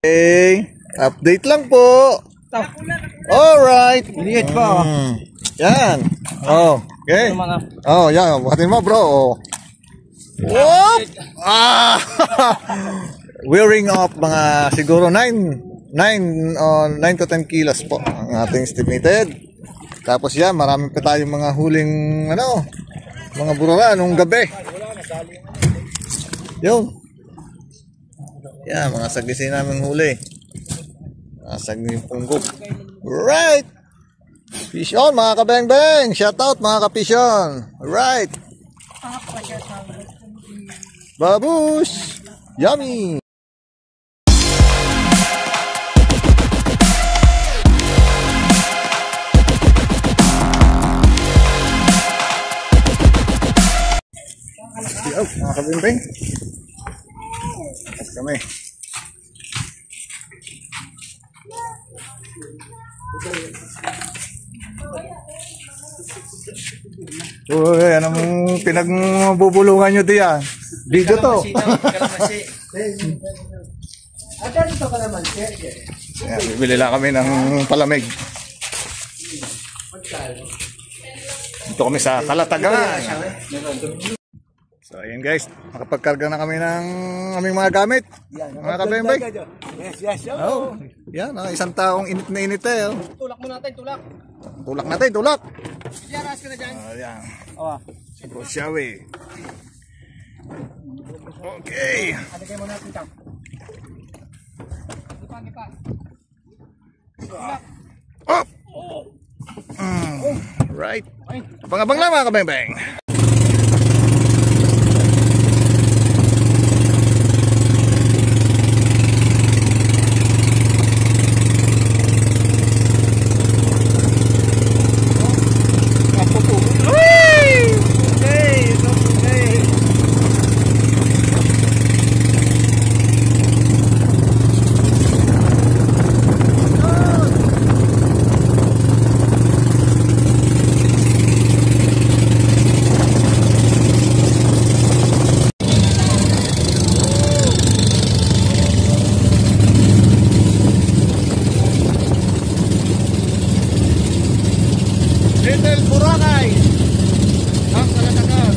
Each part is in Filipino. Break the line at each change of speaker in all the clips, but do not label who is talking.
Okay, update lang po. Alright.
Liit pa.
Yan. Oh, okay. Oh, yan. Buhatin mo, bro. Oh. Whoop! Ah! Wearing off mga siguro 9 to 10 kilos po ang ating estimated. Tapos yan, marami pa tayong mga huling mga burara nung gabi. Yun. Yan, mga sagisi namin huli. Mga sagisi punggok. Right! Fish on mga kabeng-beng. Shout out mga ka-fish on. Right. Babush! Yummy! Mga kabeng-beng. Kami. Uy, anong pinagbubulungan nyo diyan? Video to. Ayan, bibili lang kami ng palamig. Dito kami sa Kalatagan. So ayun guys, nakapagkarga na kami ng aming mga gamit. Mga kabembay. Yes. Oh, yan, isang taong init na init eh.
Tulak mo natin, tulak.
Tulak natin, tulak.
Yaras ka na dyan.
Ayan. Brosyawi. Okay.
Aligay mo natin ito. Gipa.
Up! Right. Abang-abang lang mga kabembeng. Little Boracay ang Kalatagan.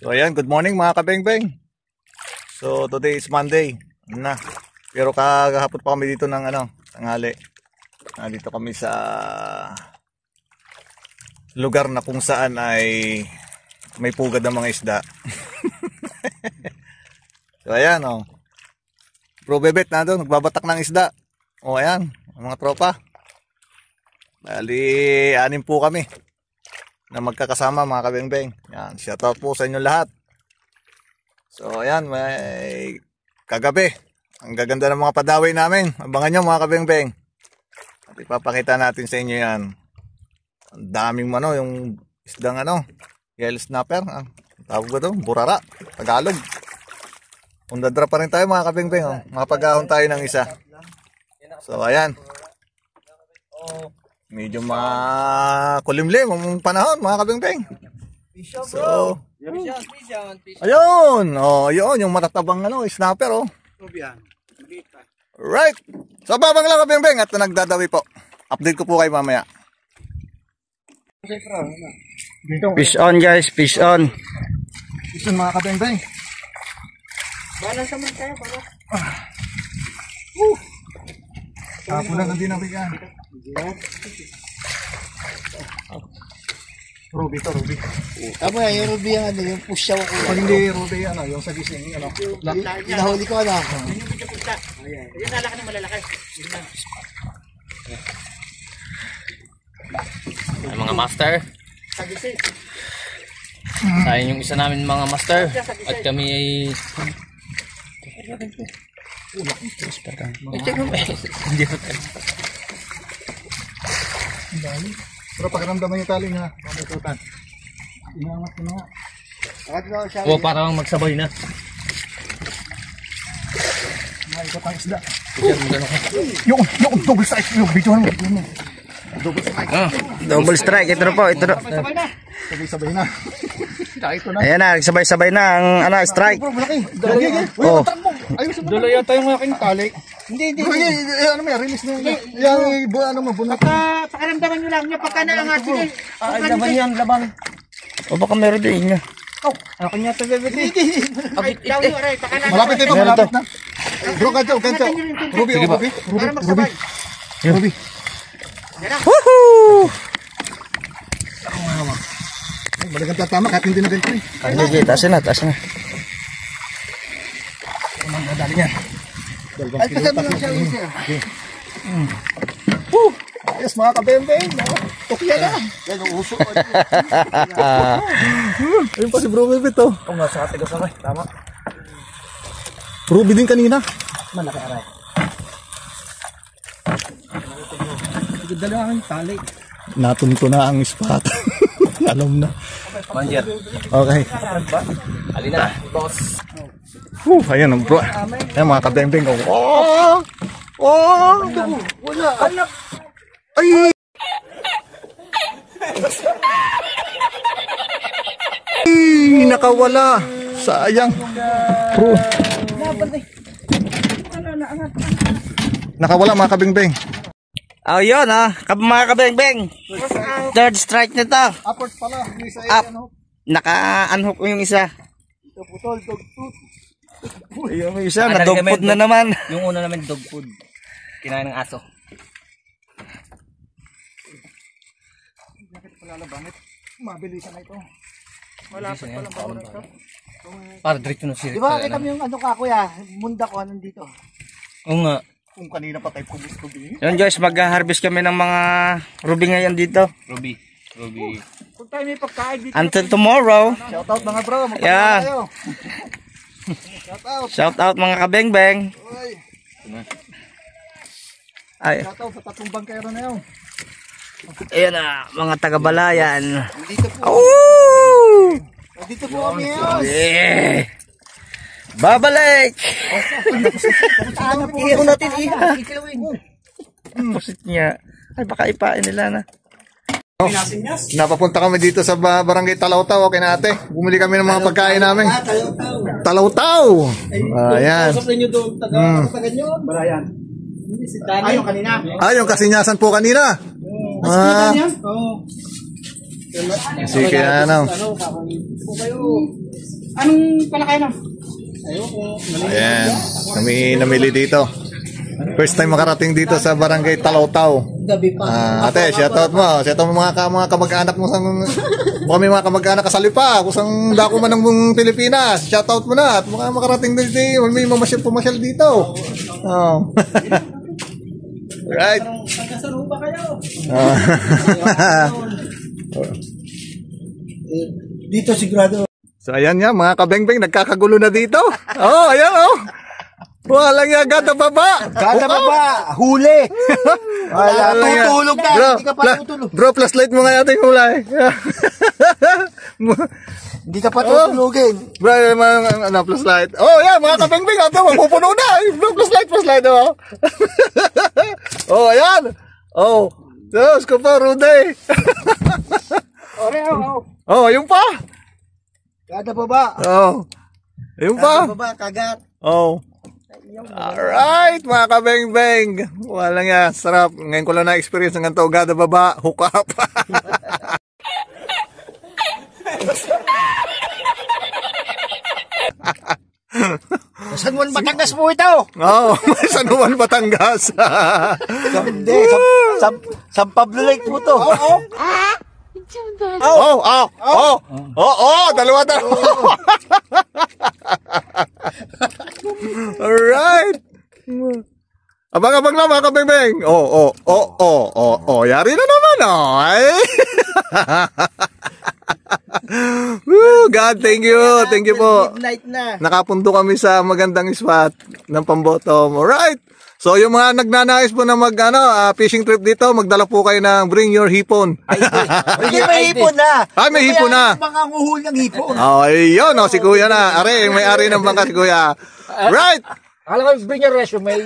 So ayan, good morning mga kabeng-beng. So today is Monday na. Pero kagahapon pa kami dito ng tanghali. Dito kami sa lugar na kung saan ay may pugad ng mga isda. So ayan Bro Bebet na doon, nagbabatak ng isda. O ayan, mga tropa. Bali, 6 po kami na magkakasama mga kabeng-beng. Yan, shoutout po sa inyo lahat. So ayan, may kagabi. Ang gaganda ng mga padawi namin. Abangan nyo mga kabeng-beng. At ipapakita natin sa inyo yan. Ang daming yung isdang yellow snapper. Tawag ko ito, burara, Tagalog. Undadra pa rin tayo mga kabeng-beng. Mapagahon tayo ng isa. So ayan. Medyo makulimlim ang panahon mga kabeng-beng. So, ayun. Ayun yung matatabang snapper Right. So babang lang kabeng-beng at nagdadawi po. Update ko po kayo mamaya.
Fish on guys, fish on.
Fish on mga kabeng-beng.
Balance naman tayo para.
Tapos lang ang dinabigan. Ruby to, Ruby.
Tama yan, yung Ruby yung pusyaw ko.
Pag hindi Ruby yung sa gising
Nahuli ko
Yung lalaki na malalaki.
Ay, mga master. Sayang yung isa namin mga master. At kami ay hindi pa tayo.
Pero pakiramdaman yung tali nga. Pamitutan. Inangat ko na nga.
O, parang magsabay na.
Maikot ang isda.
Tigyan mo gano'n ka.
Yung double strike. Yung video mo. Double strike.
Double strike. Ito na po. Ito na.
Sabay-sabay na. Ito na.
Ayan na. Sabay-sabay na ang strike.
Bro, malaki.
Oh.
Ayos mo.
Dulo yata yung aking tali.
Hindi. Ano may release na yun. Yung ano mo, bunot.
Pakiramdaman nyo lang niya pagka naangat. Sige.
Laban yan. Laban. O baka meron din niya.
Ako niya ito, bebe. Ay, daw yun, aray.
Malapit ito, malapit na. Bro, gancho. Ruby, Ruby.
Para magsabay.
Ruby.
Woohoo!
Balikan tatama kahit hindi na ganito eh.
Sige, taas na.
Madali yan.
Ay, kasama lang siya.
Yes, mga kabembeng. Tukya na.
Yan, uso.
Ayun pa si Bro Bebet oh.
Kung nasa atin kasama. Tama.
Ruby din kanina.
Malaki aray.
Dalawang tali.
Natunto na ang spot. Alam na.
Manjer.
Okay.
Alina, boss.
Ayan ang bro. Ayan mga kabembeng. Oh! Wala. Ay! Ay! Nakawala. Sayang. Bro. Nakawala mga kabembeng.
Oh, yun mga kabeng-beng. Third strike nito.
Upward pala.
Up. Naka-unhook ko yung isa. Yung isa, nadogpod na naman.
Yung una namin dog food. Kinain ng aso.
Mabilisan na ito.
Malapit pa lang ba ito? Para diretso na siya.
Di ba kita mo yung ano ka kuya? Munda ko nandito.
Oo nga.
Kung kanina pa tayo kumis-kubi.
Yun guys, mag-harvest kami ng mga ruby ngayon dito.
Ruby.
Kung tayo may pagkain dito.
Until tomorrow.
Shout out mga bro.
Yeah.
Tayo.
Shout out mga kabeng-beng. Ay,
Shout out sa tatlong bangkero na yun.
ayan mga taga-balayan.
Dito po.
Oh!
Dito po kami yun.
Yeah! Babalik! Iyon natin pusit niya. Ay, baka ipain nila na.
Napapunta kami dito sa barangay Talawtaw. Okay na ate. Bumili kami ng mga pagkain namin. Talawtaw. Ayan.
Ayun kanina.
Yung kasinyasan po kanina. Sige ano.
Anong palakay na?
Ayan. Kami namili dito. First time makarating dito sa barangay Talawtaw. Ate, shoutout mo. Shoutout mo mga kamag-anak mo sa kami mga kamag-anak kasalipa. Kusang dako man ng Pilipinas. Shoutout mo na. At mga makarating dito. May pumasyal dito. Oh. Right.
Nagkasaro ba kayo?
Dito sigurado.
So ayan nga mga kabeng-beng, nagkakagulo na dito. Oh, ayan oh. Walang yan, gata baba.
Kada baba, huli. Wala, tutulog na.
Bro,
Hindi ka pa tutulog.
bro, plus light mo nga ating hulay.
Hindi ka pa tutulogin.
Bro, ano, plus light. Oh, yeah, mga kabeng-beng, ito, mapupuno na. Bro, plus light, oh. Oh, ayan. Oh, Diyos ko pa, Ruday. Oh, yung pa.
Kada baba.
Oh, yung pa.
Kada baba, kagat.
Oh. Alright, mga kabeng-beng. Walang yan, sarap. Ngayon ko lang na-experience ng ganito. Gada baba, hook up.
San Juan Batangas po ito.
Oo, San Juan, Batangas.
Hindi, San Pablo Lake po to.
Dalawa. Alright. Abang-abang lang mga kabeng-beng. Yari na naman, oh. Ay. Woo, God, thank you. Thank you po.
Midnight na.
Nakapunto kami sa magandang spot ng Pambotom. Alright. So yung mga nagnanais po na fishing trip dito, magdala po kayo ng bring your hipon.
Hindi, may hipon na.
Ay, may hipon na.
Mga nguhul ng hipon.
Oh, ayun, si Kuya na. Are, may-ari ng bangka si Kuya. Right.
Alam ko, bring your resume.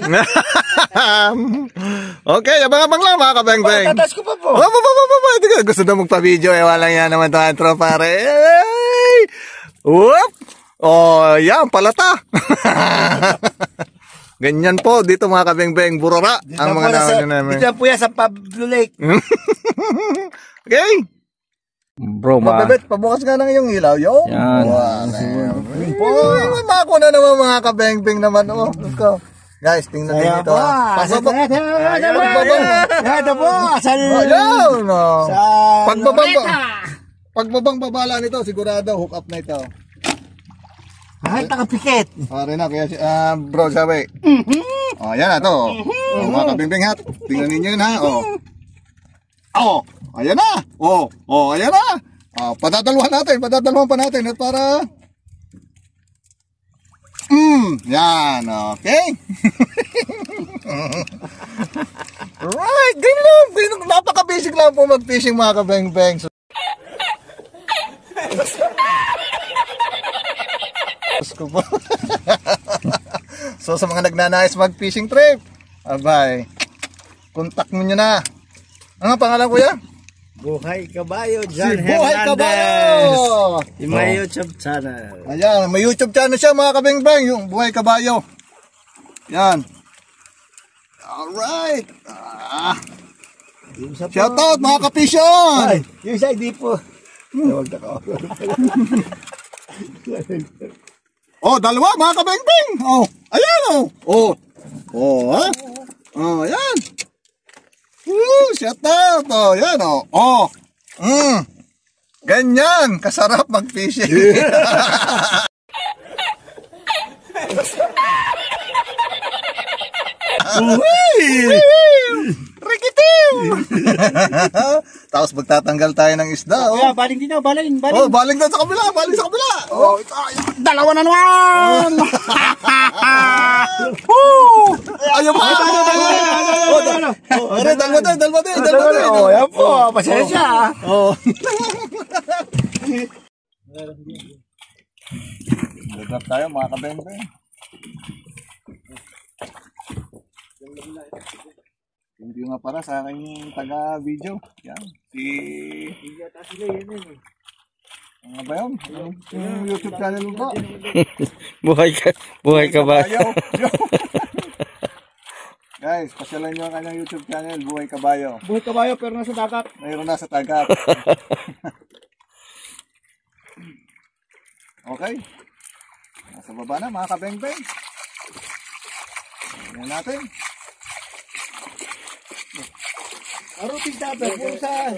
Okay, abang-abang lang mga kabeng-beng.
Tatas ko pa po.
Gusto na magpa-video walang yan naman tayo tropa pare. Whoop! Oh, yan, palata. Ganyan po dito mga kabeng-beng, burara ang mga namin.
Dito po yan sa Pablo Lake.
Okay.
Bro,
Mababit, pabukas nga ng iyong ilaw, yo.
Yan.
Mako na naman mga kabeng-beng naman, oh. Guys, tingnan din ito.
Pasok po. Ito po.
Ayun, oh. Pagbabang babala nito, sigurado hook up na ito.
Kahit nakapikit.
Pare na, kaya bro, sabi. Oh, yan na to. Oh, mga kabing-bing hat. Tingnan ninyo yun ha. Oh, ayan na. Ayan na. Patadalwan pa natin at para yan, okay. Right, ganyan lang. Napaka-basic lang po mag-fishing mga kabeng-beng. So sa mga nagnanais mag-fishing trip, abay, contact mo nyo na. Ano pangalan kuya?
Buhay Kabayo,
Si
John
Buhay Kabayo!
In my YouTube channel.
Ayan, may YouTube channel siya mga kabeng-beng, yung Buhay Kabayo. Yan. Alright. Shout out mga kapisyon!
Ay, yung isa hindi po. Huwag na ka.
Oh, dalawa mga kabeng-beng. Oh, ayan oh. Ha? Oh, ayan. Shout out. Oh, ayan oh. Ganyan, kasarap mag-fishing. Rikitim! Tapos magtatanggal tayo ng isda.
Kaya, baling din ako, baling.
Oh, baling doon sa kabila, baling sa kabila. Oh,
Dalawa na naman!
ayaw mo. Dalwa din.
Oh, yan po, pasensya.
Oh. Lagap tayo mga kabeng-beng. Hindi nga para sa aking taga-video. Yan. Ano ba yun? Yung YouTube channel mo ba?
Buhay ka ba?
Guys, pasyalan nyo ang kanyang YouTube channel, Buhay Kabayo.
Buhay Kabayo, pero nasa dagat.
Mayroon na sa tagat. Okay. Nasa baba na mga kabeng-beng. Tingnan natin.
Aruting dagat, kung saan?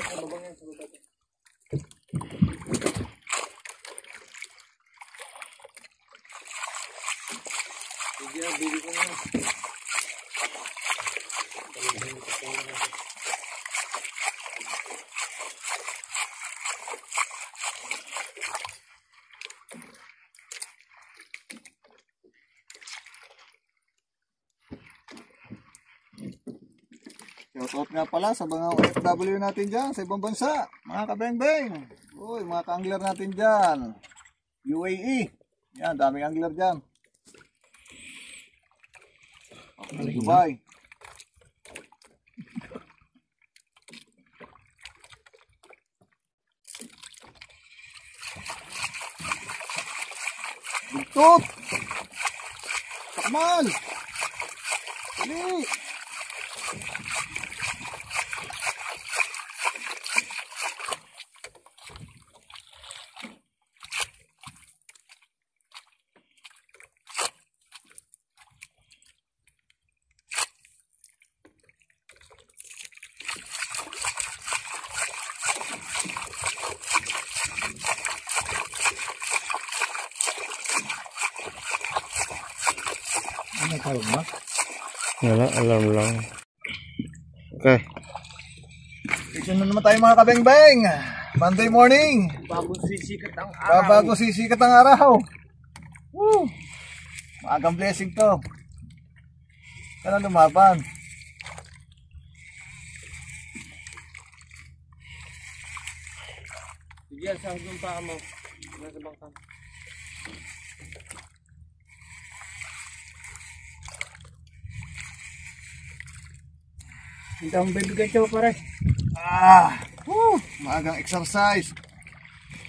Shoutout nga pala sa mga OFW natin dyan sa ibang bansa. Mga kabeng-beng. Uy, mga ka-angler natin dyan. UAE. Yan, daming angler dyan. Dubai. Bugtot! Sakmal! Dali!
Wala, alam lang. Okay.
Fishing na naman tayo mga kabeng-beng. Monday morning.
Bagong sisikat ang araw.
Bago sisikat ang araw. Woo! Maagang blessing to. Ka na lumaban.
Sige, sa hanggang pa mo. Nasa bangka. Hindi akong bibigyan siya pare.
Maagang exercise.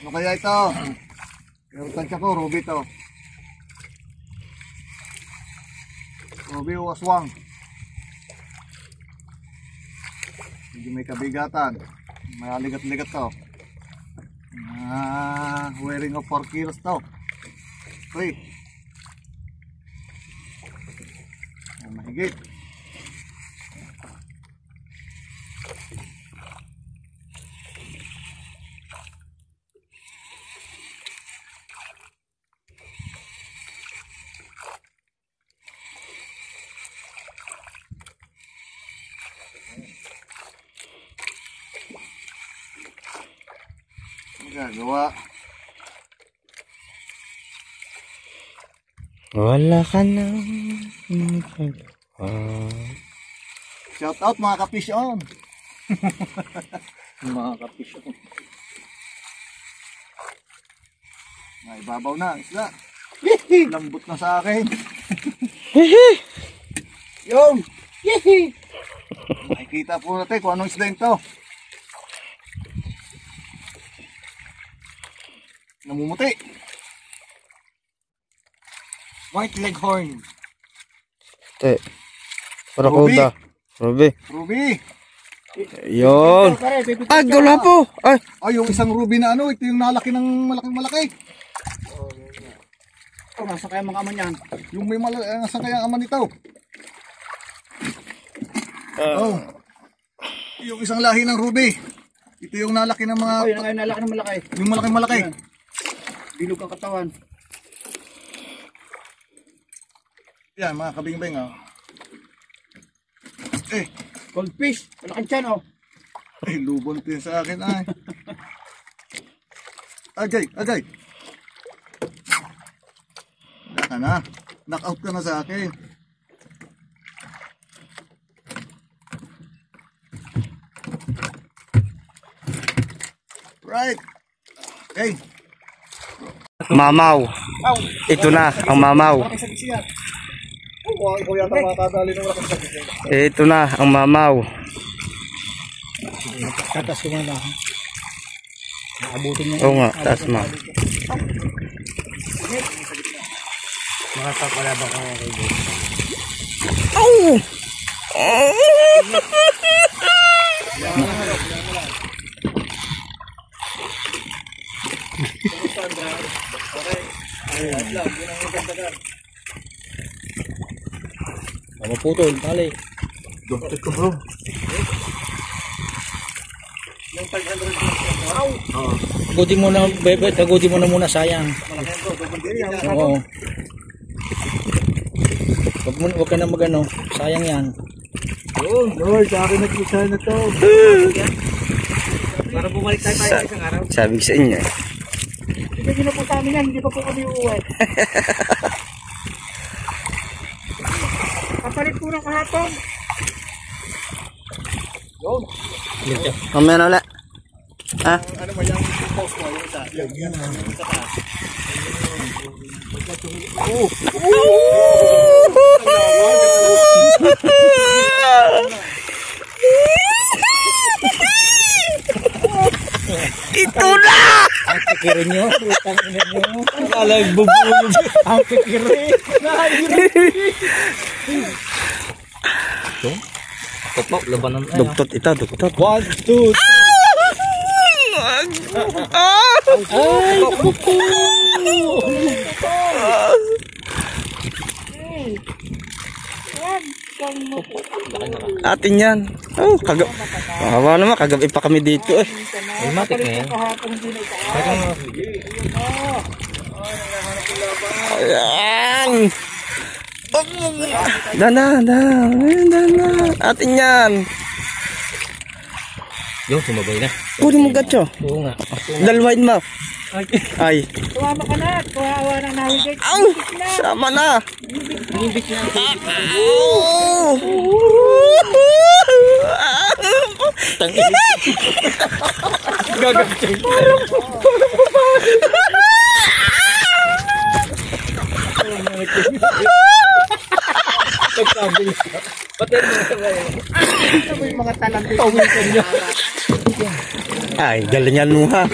Ano kaya ito? Pero tansya ko, Ruby to. Ruby o aswang. Hindi may kabigatan. May aligat-ligat to. Wearing of 4 kilos to. 3. Mahigit. Gagawa.
Wala ka na.
Shout out mga kapish on. Mga kapish on. Ibabaw na isla. Lambot na sa akin. Yung. Makikita po natin kung anong isla ito. Namumuti.
White leghorn.
Te. Parakuda. Ruby.
Ruby.
Yun.
Pare, bibigyan
Ay, gula po. Ay.
Ay, yung isang ruby na ano, ito yung nalaki ng malaking-malaki.
Oh, nasa kaya mga ama niyan.
Yung may nasa kaya ang ama nito. Oh. Yung isang lahi ng ruby. Ito yung nalaki ng mga...
Oh, yun ang ngayon nalaki ng malaki.
Yung malaking-malaki.
Ayan. Bilog ang katawan.
Yan, mga kabing-bing, oh.
Goldfish. Malaking tiyan, oh.
Lubon ito yun sa akin, ay. Agay. Wala ka na. Knockout ka na sa akin. Right. Okay.
Mamaw. Ito na, ang mamaw.
Ikaw yata makakadali ng malaking sakit.
Ito na, ang mamaw.
Tatas ko na. Naabutin niya.
Oo nga, taas mo.
Makakapala ba kaya kayo? Maputol, tali.
Duktot ko, bro.
Gudi mo na, bebe, tagudi mo na muna, sayang. Oo. Wag ka na magano, sayang yan.
Oh, Lord, sa akin nag-isa na to.
Para bumalik tayo isang araw.
Sabi ko sa inyo.
Hindi na po sa amin yan, hindi pa po kami uuwi. Kapalit po ng kahapon.
Mamaya na ulit. Ha?
Ano mo yung post mo, yung isa? Yan, yung isa pa.
Ito na!
Ang kikirin nyo, utang ina nyo. Alag bubulog. Ang kikirin.
Ako po, labanan na.
Duktot ito, duktot.
1, 2, 3. Ay, naku po.
Atin yan. Oh, Mahawa naman, kagabi pa kami dito eh.
Ay, matik na yan.
Ayan. Dana. Atin yan.
Yung sumabay na.
Kunin mo gatso.
Oo nga.
Dalwain mo. Ay.
Tumama ka na. Kawawa ng navigate.
Aw! Sama na.
Bibig na.
Oh!
Gagawin. Pagkabilis ka. Patay mo sa bayan. Ito yung mga talang tawin ka niya.
Ay, galingan mo ha.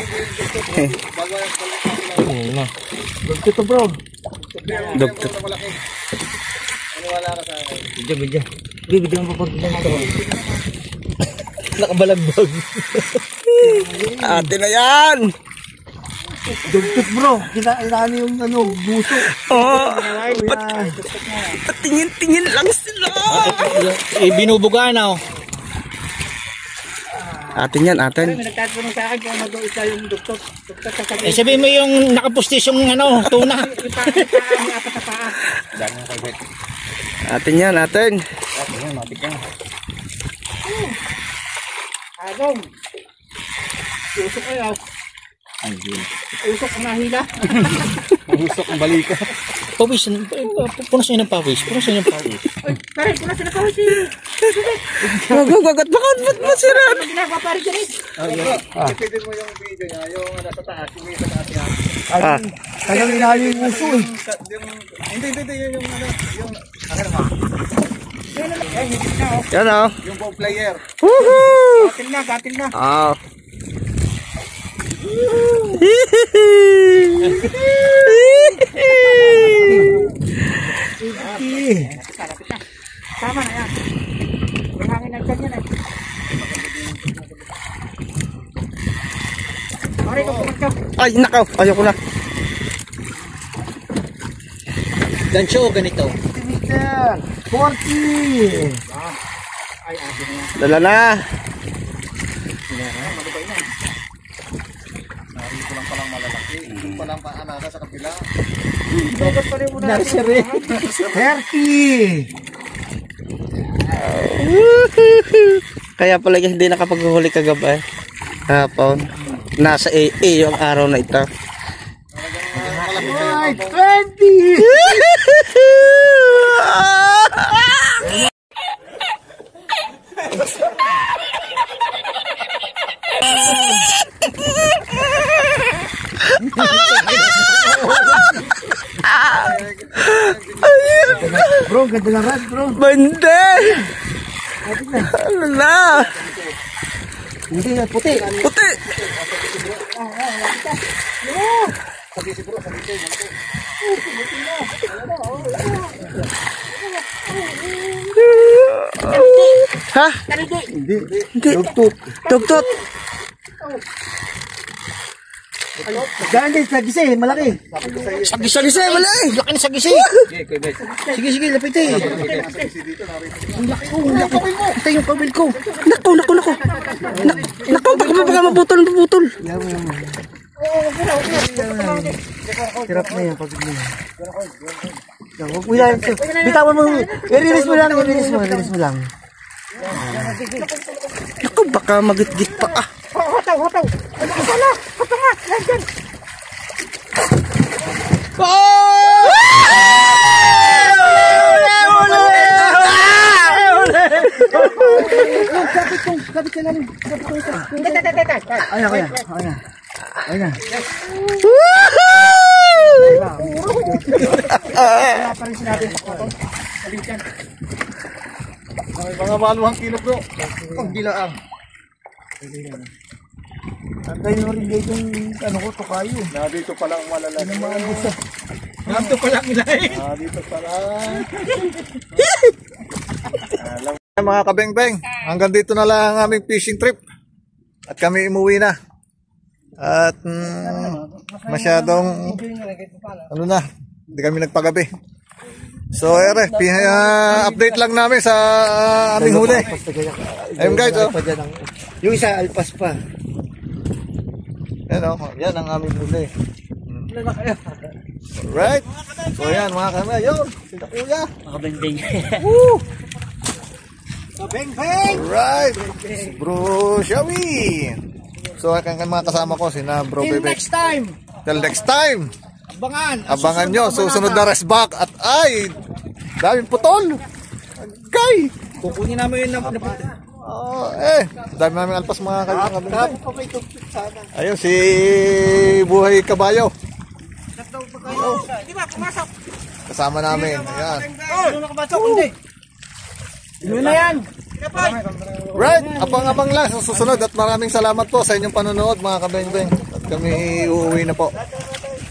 Ito bro.
Doktor.
Bidya. Bibigyan mo pa pag nakabalagbag.
Ate na yan.
Dugtut bro. Kailangan yung buso.
Oh. Tingin-tingin lang sila.
Binubuga na oh.
Atin yan, atin.
May nagtatanong sa akin kung mag-o isa yung dugtut. Eh sabihin mo yung nakapustis yung tuna.
Atin yan, atin.
Agong. Usok kayo. Usok ang nahila.
Usok ang balika.
Pawis. Punas nyo ng pawis. Ay, pare, punas nyo ng pawis.
Gagat, bakit masira?
Ano ginagawa pare dyan eh?
Ipidin mo yung video niya, yung nasa taas, yung sa taas yan.
Ah.
Tagang inali yung uso eh.
Hindi, yung
Yan o.
yung ball player.
Woohoo!
Gatil na.
Ah.
Tama na yan. May hangin na dyan yan eh. Pare, kung pumatyaw.
Ay, nakaw. Ayoko na.
Gancho, ganito. Mr. 40.
Dala na.
Narito lang palang malalaki. Ito palang paanaka sa kapila.
Nursery. 30.
Kaya pala hindi nakapaghuli kagabi. Hapon. Nasa AA yung araw na ito.
Ay, 20. Bro, ganda na rin, bro.
Bande! Ano na?
Hindi na, puti.
Puti! Ha?
Hindi.
Hindi. Tugtot.
Ganda, sagisi, malaki.
Sagisa, wala eh.
Laki na sagisi. Sige, lapit eh. Ang laki ko, ang laki. Ito yung kabil ko.
Nako. Baka maputol.
Hirap na yan, pagod na yan. Huwag mo yan. Bitawan mo. I-release mo lang.
Nako, baka magitgit pa ah.
Hotaw. Wala. Hotaw nga. Yan dyan. Kapit ka namin. Ayan na. Wala pa rin sinabi.
Mga maluhang kilo bro. Ang bilaang.
Antay mo rin dito yung tukayo.
Dito pa lang malalaki.
Nandito pa lang ilay.
Dito pa lang. Mga kabeng-beng, hanggang dito na lang ang aming fishing trip. At kami umuwi na. At masyadong hindi kami nagpagabi. So update lang namin sa aming huli. Ayun guys, oh.
Yung isa alpas pa.
Yan ang aming huli. Alright. So yan mga kamay, yun. Sila kuya.
Makabending.
Woo!
Kabeng-beng!
Alright. Bro Shawi. So ang mga kasama ko, sina Bro
Till
Bebek.
next time!
Till next time.
Abangan
Nyo, susunod na rest back. At ay, daming putol. Okay.
Kukunin namin yun na
Dami namin alpas mga kaibigan. Ayun, si Buhay Kabayo. Kasama namin. Ayan.
Ano nakapasok? Hindi. Yun na yan.
Right, abang-abang lang sa susunod at maraming salamat po sa inyong panonood mga kabeng-beng. At kami uuwi na po.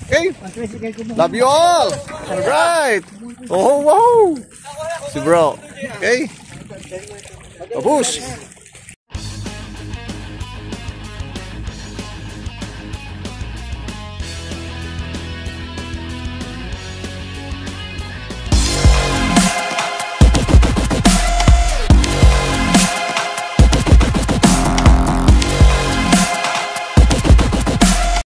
Okay? Love you all! Alright! Oh, wow! Si bro. Okay? Babush!